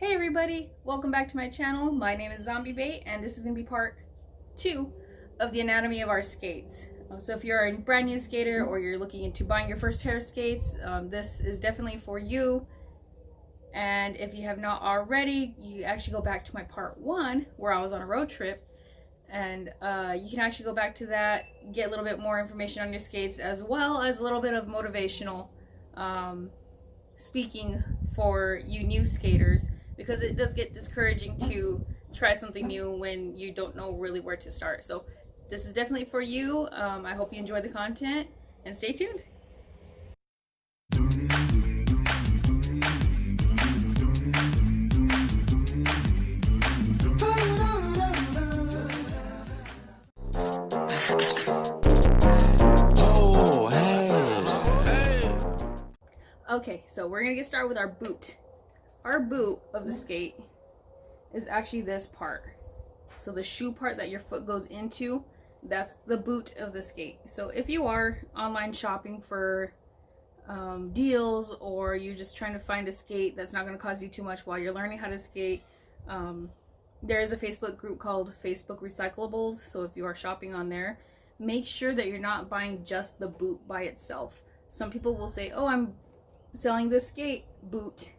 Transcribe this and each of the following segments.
Hey everybody, welcome back to my channel. My name is Zombie Bait and this is going to be part 2 of the anatomy of our skates. So if you're a brand new skater or you're looking into buying your first pair of skates, this is definitely for you. And if you have not already, you actually go back to my part 1 where I was on a road trip, and you can actually go back to that, get a little bit more information on your skates as well as a little bit of motivational speaking for you new skaters, because it does get discouraging to try something new when you don't know really where to start. So this is definitely for you. I hope you enjoy the content and stay tuned. Okay, so we're gonna get started with our boot. Our boot of the skate is actually this part. So the shoe part that your foot goes into, that's the boot of the skate. So if you are online shopping for deals, or you're just trying to find a skate that's not going to cost you too much while you're learning how to skate, there is a Facebook group called Facebook Recyclables. So if you are shopping on there, make sure that you're not buying just the boot by itself. Some people will say, oh, I'm selling this skate boot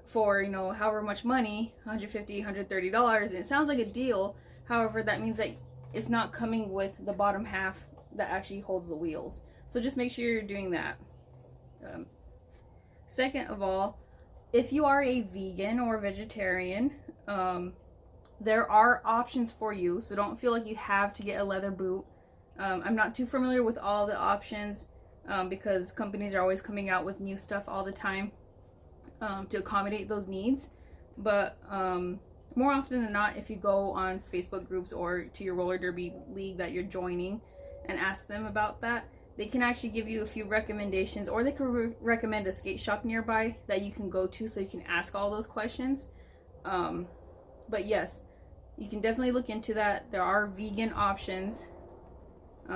for, however much money, $150, $130, and it sounds like a deal. However, that means that it's not coming with the bottom half that actually holds the wheels. So just make sure you're doing that. Second of all, if you are a vegan or vegetarian, there are options for you, so don't feel like you have to get a leather boot. I'm not too familiar with all the options, because companies are always coming out with new stuff all the time to accommodate those needs. But more often than not, if you go on Facebook groups or to your roller derby league that you're joining and ask them about that, they can actually give you a few recommendations, or they could recommend a skate shop nearby that you can go to so you can ask all those questions. But yes, you can definitely look into that. There are vegan options,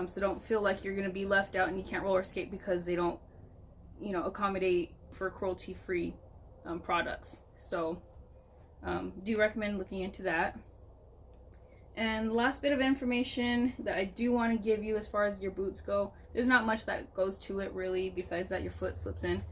so don't feel like you're going to be left out and you can't roller skate because they don't, accommodate for cruelty-free products. So do recommend looking into that. And the last bit of information that I do want to give you as far as your boots go, there's not much that goes to it really, besides that your foot slips in.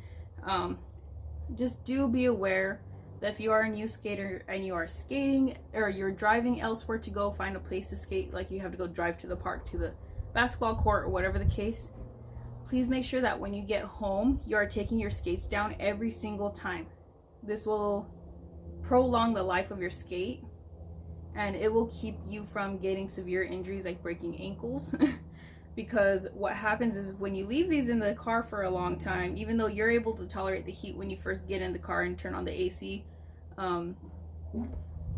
Just do be aware that if you are a new skater and you are skating, or you're driving elsewhere to go find a place to skate, like you have to go drive to the park, to the basketball court, or whatever the case, please make sure that when you get home, you are taking your skates down every single time. This will prolong the life of your skate, and it will keep you from getting severe injuries like breaking ankles. Because what happens is, when you leave these in the car for a long time, even though you're able to tolerate the heat when you first get in the car and turn on the AC,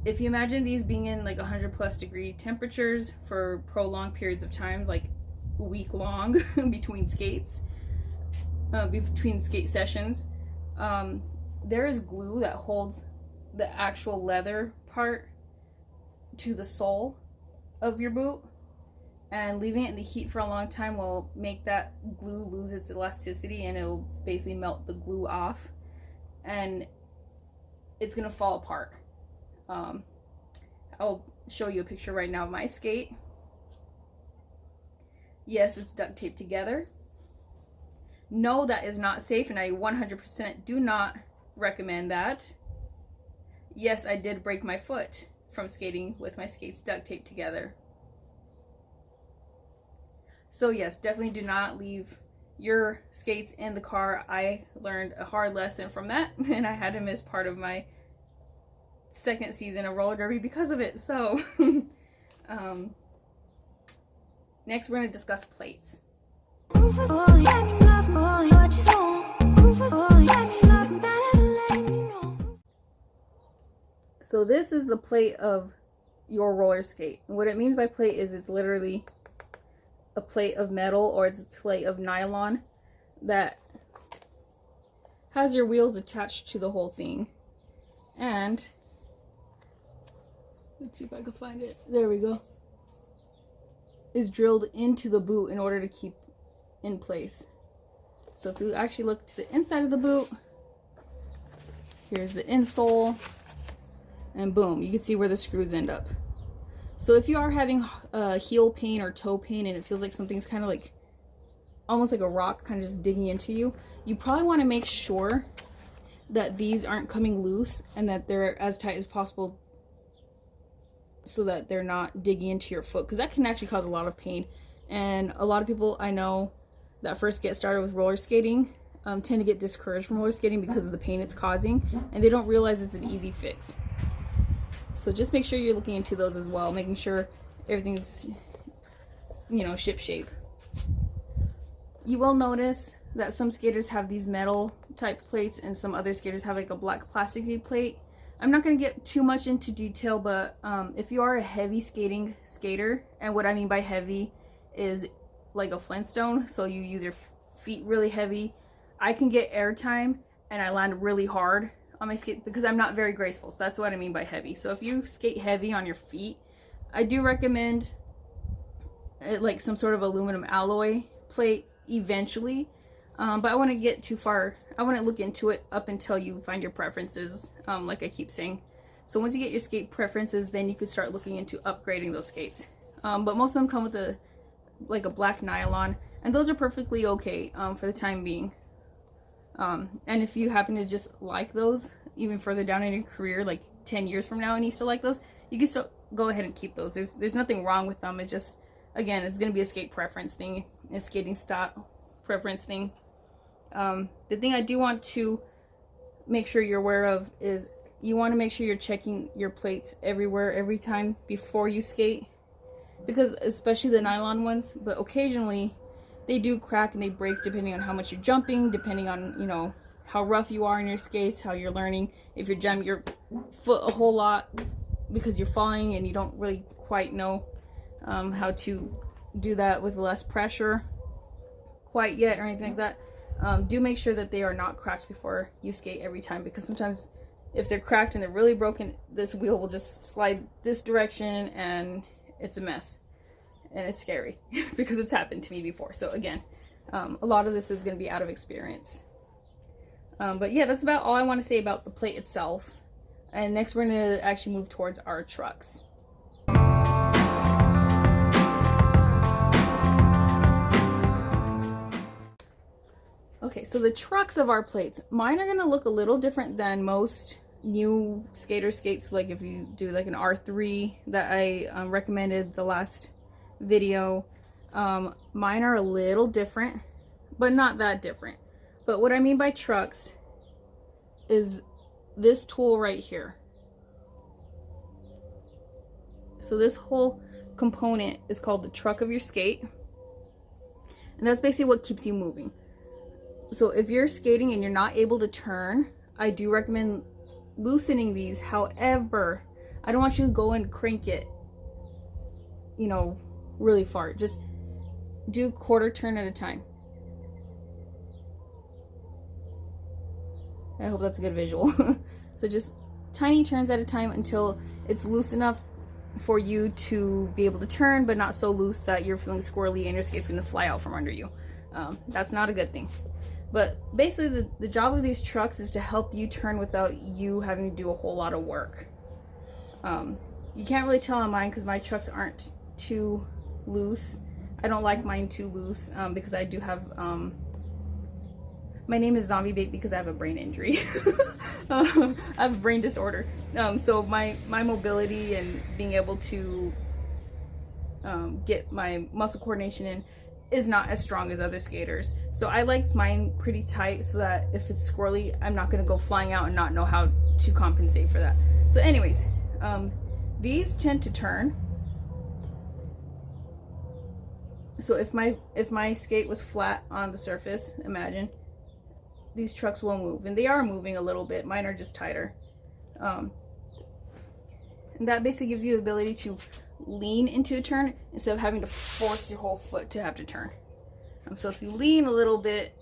if you imagine these being in like 100+ degree temperatures for prolonged periods of time, like a week long between skates, between skate sessions, there is glue that holds the actual leather part to the sole of your boot, and leaving it in the heat for a long time will make that glue lose its elasticity, and it will basically melt the glue off, and it's gonna fall apart. I'll show you a picture right now of my skate. Yes, it's duct taped together. No, that is not safe, and I 100% do not recommend that. Yes, I did break my foot from skating with my skates duct taped together. So yes, definitely do not leave your skates in the car. I learned a hard lesson from that, and I had to miss part of my second season of roller derby because of it. So next we're going to discuss plates. So this is the plate of your roller skate. And what it means by plate is it's literally a plate of metal, or it's a plate of nylon that has your wheels attached to the whole thing. And let's see if I can find it. There we go. Is drilled into the boot in order to keep in place. So if you actually look to the inside of the boot, Here's the insole, and boom, you can see where the screws end up. So if you are having heel pain or toe pain and it feels like something's kind of like almost like a rock kind of just digging into you, you probably want to make sure that these aren't coming loose and that they're as tight as possible so that they're not digging into your foot, because that can actually cause a lot of pain. And a lot of people I know that first get started with roller skating tend to get discouraged from roller skating because of the pain it's causing, and they don't realize it's an easy fix. So just make sure you're looking into those as well, making sure everything's, you know, ship shape. You will notice that some skaters have these metal type plates and some other skaters have like a black plasticky plate. I'm not going to get too much into detail, but if you are a heavy skating skater, and what I mean by heavy is like a Flintstone, so you use your feet really heavy, I can get airtime and I land really hard on my skate because I'm not very graceful. So that's what I mean by heavy. So if you skate heavy on your feet, I do recommend like some sort of aluminum alloy plate eventually. But I wouldn't get too far. I wouldn't look into it up until you find your preferences, like I keep saying. So once you get your skate preferences, then you could start looking into upgrading those skates. But most of them come with a black nylon, and those are perfectly okay for the time being. And if you happen to just like those even further down in your career, like 10 years from now, and you still like those, you can still go ahead and keep those. There's nothing wrong with them. It just, again, it's going to be a skate preference thing, a skating style preference thing. The thing I do want to make sure you're aware of is you want to make sure you're checking your plates everywhere, every time before you skate, because especially the nylon ones, but occasionally they do crack and they break depending on how much you're jumping, depending on, you know, how rough you are in your skates, how you're learning. If you're jamming your foot a whole lot because you're falling and you don't really quite know how to do that with less pressure quite yet or anything like that, do make sure that they are not cracked before you skate every time, because sometimes if they're cracked and they're really broken, this wheel will just slide this direction and it's a mess. And it's scary because it's happened to me before. So again, a lot of this is going to be out of experience. But yeah, that's about all I want to say about the plate itself. And next we're going to actually move towards our trucks. Okay, so the trucks of our plates, mine are going to look a little different than most new skater skates. Like if you do like an R3 that I recommended the last video, mine are a little different, but not that different. But what I mean by trucks is this tool right here. So this whole component is called the truck of your skate, and that's basically what keeps you moving. So if you're skating and you're not able to turn, I do recommend loosening these. However, I don't want you to go and crank it, you know, really far. Just do quarter turn at a time. I hope that's a good visual. So just tiny turns at a time until it's loose enough for you to be able to turn, but not so loose that you're feeling squirrely and your skate's going to fly out from under you. That's not a good thing. But basically the job of these trucks is to help you turn without you having to do a whole lot of work. You can't really tell on mine because my trucks aren't too loose. I don't like mine too loose because I do have my name is Zombie Bait because I have a brain injury. I have a brain disorder, so my mobility and being able to get my muscle coordination in is not as strong as other skaters. So I like mine pretty tight so that if it's squirrely, I'm not going to go flying out and not know how to compensate for that. So anyways, these tend to turn. So if my skate was flat on the surface, imagine, these trucks will move, and they are moving a little bit. Mine are just tighter. And that basically gives you the ability to lean into a turn instead of having to force your whole foot to have to turn. So if you lean a little bit,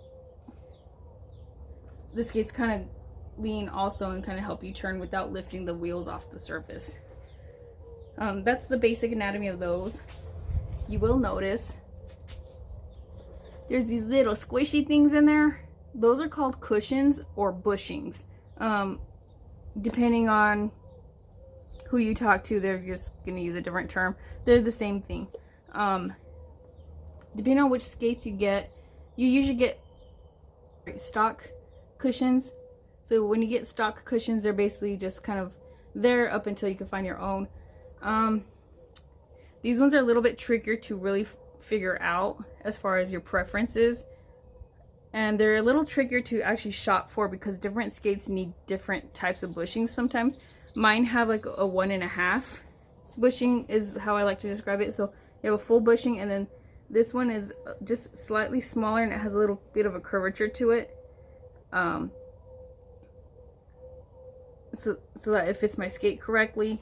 the skates kind of lean also and kind of help you turn without lifting the wheels off the surface. That's the basic anatomy of those. You will notice there's these little squishy things in there. Those are called cushions or bushings. depending on who you talk to, they're just going to use a different term. They're the same thing. Depending on which skates you get, you usually get stock cushions. So when you get stock cushions, they're basically just kind of there up until you can find your own. These ones are a little bit trickier to really figure out as far as your preferences. And they're a little trickier to actually shop for because different skates need different types of bushings sometimes. Mine have like a 1.5 bushing is how I like to describe it. So you have a full bushing, and then this one is just slightly smaller and it has a little bit of a curvature to it. So that it fits my skate correctly.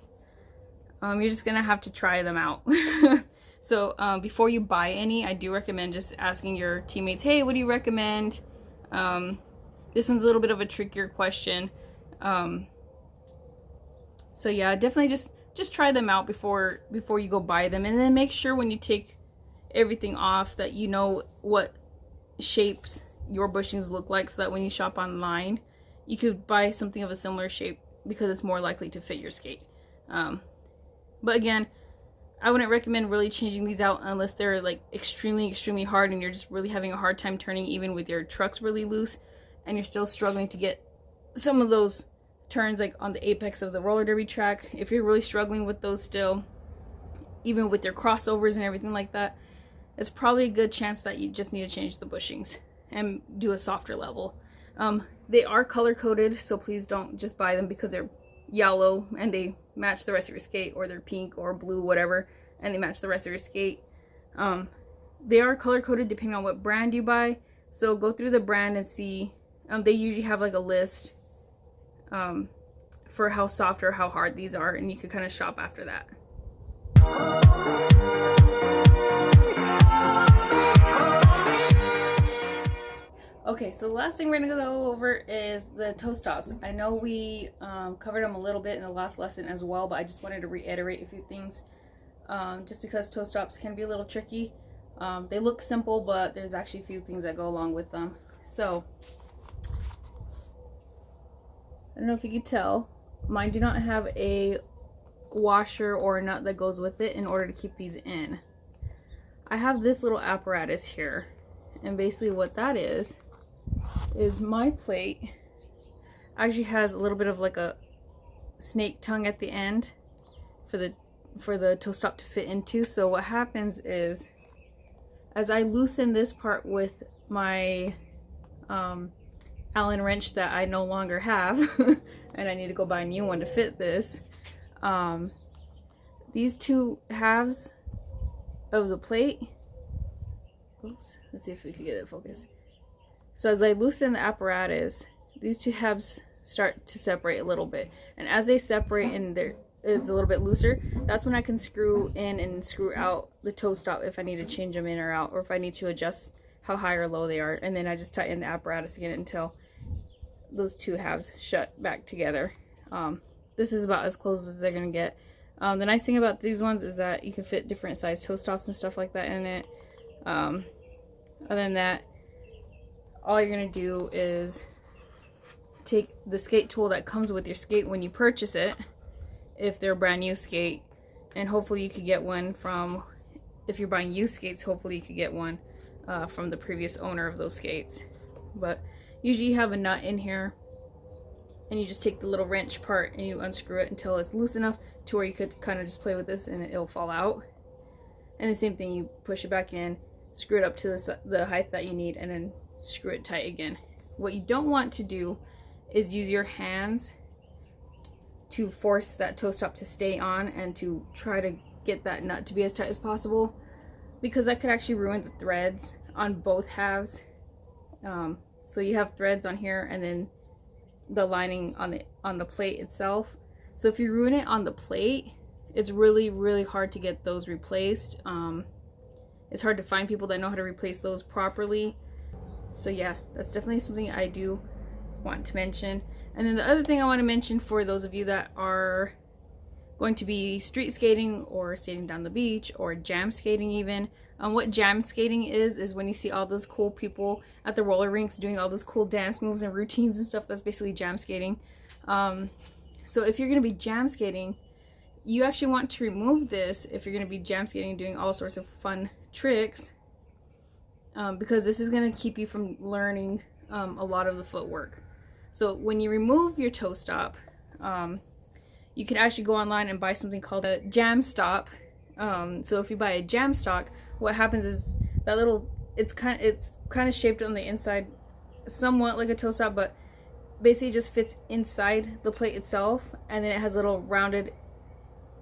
You're just gonna have to try them out. So before you buy any, I do recommend just asking your teammates, hey, what do you recommend? This one's a little bit of a trickier question. So yeah, definitely just try them out before you go buy them, and then make sure when you take everything off that you know what shapes your bushings look like, so that when you shop online, you could buy something of a similar shape because it's more likely to fit your skate. But again, I wouldn't recommend really changing these out unless they're like extremely hard and you're just really having a hard time turning, even with your trucks really loose and you're still struggling to get some of those turns like on the apex of the roller derby track. If you're really struggling with those still, even with your crossovers and everything like that, it's probably a good chance that you just need to change the bushings and do a softer level. They are color coded, so please don't just buy them because they're yellow and they match the rest of your skate, or they're pink or blue, whatever, and they match the rest of your skate. They are color coded depending on what brand you buy, so go through the brand and see. They usually have like a list for how soft or how hard these are, and you can kind of shop after that. Okay, so the last thing we're gonna go over is the toe stops. I know we covered them a little bit in the last lesson as well, but I just wanted to reiterate a few things, just because toe stops can be a little tricky. They look simple, but there's actually a few things that go along with them. So I don't know if you can tell, mine do not have a washer or a nut that goes with it in order to keep these in. I have this little apparatus here, and basically what that is my plate actually has a little bit of like a snake tongue at the end for the toe stop to fit into. So what happens is, as I loosen this part with my Allen wrench that I no longer have and I need to go buy a new one to fit this, these two halves of the plate, oops, let's see if we can get it focused. So as I loosen the apparatus, these two halves start to separate a little bit, and as they separate and it's a little bit looser, that's when I can screw in and screw out the toe stop if I need to change them in or out, or if I need to adjust how high or low they are, and then I just tighten the apparatus again until those two halves shut back together. This is about as close as they're gonna get. The nice thing about these ones is that you can fit different size toe stops and stuff like that in it. Other than that, all you're gonna do is take the skate tool that comes with your skate when you purchase it, if they're a brand new skate, and hopefully you could get one from, if you're buying used skates, hopefully you could get one from the previous owner of those skates. But usually you have a nut in here, and you just take the little wrench part and you unscrew it until it's loose enough to where you could kind of just play with this and it'll fall out. And the same thing, you push it back in, screw it up to the height that you need, and then screw it tight again. What you don't want to do is use your hands to force that toe stop to stay on and to try to get that nut to be as tight as possible, because that could actually ruin the threads on both halves. So you have threads on here and then the lining on the plate itself. So if you ruin it on the plate, it's really hard to get those replaced. It's hard to find people that know how to replace those properly. So yeah, that's definitely something I do want to mention. And then the other thing I want to mention for those of you that are going to be street skating or skating down the beach or jam skating even, what jam skating is when you see all those cool people at the roller rinks doing all those cool dance moves and routines and stuff. That's basically jam skating. So if you're going to be jam skating, you actually want to remove this if you're going to be jam skating and doing all sorts of fun tricks, because this is going to keep you from learning a lot of the footwork. So when you remove your toe stop, you can actually go online and buy something called a jam stop. So if you buy a jam stock, what happens is that little, it's kind of shaped on the inside somewhat like a toe stop, but basically just fits inside the plate itself, and then it has a little rounded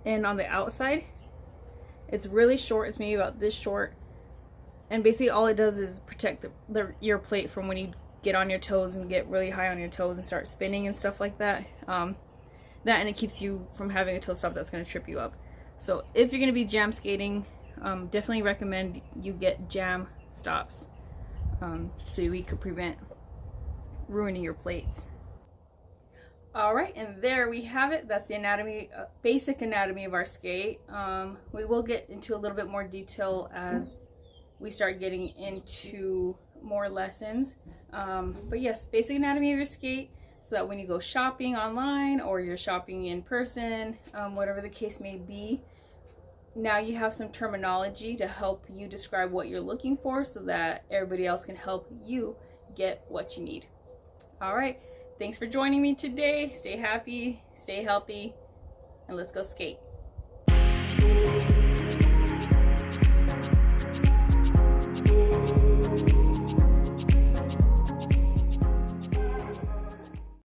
end on the outside. It's really short, it's maybe about this short, and basically all it does is protect your plate from when you get on your toes and get really high on your toes and start spinning and stuff like that. And it keeps you from having a toe stop that's going to trip you up. So if you're going to be jam skating, definitely recommend you get jam stops, so we could prevent ruining your plates. Alright, and there we have it. That's the anatomy, basic anatomy of our skate. We will get into a little bit more detail as we start getting into more lessons. But yes, basic anatomy of your skate, so that when you go shopping online or you're shopping in person, whatever the case may be, now you have some terminology to help you describe what you're looking for, so that everybody else can help you get what you need. All right, thanks for joining me today. Stay happy, stay healthy, and let's go skate.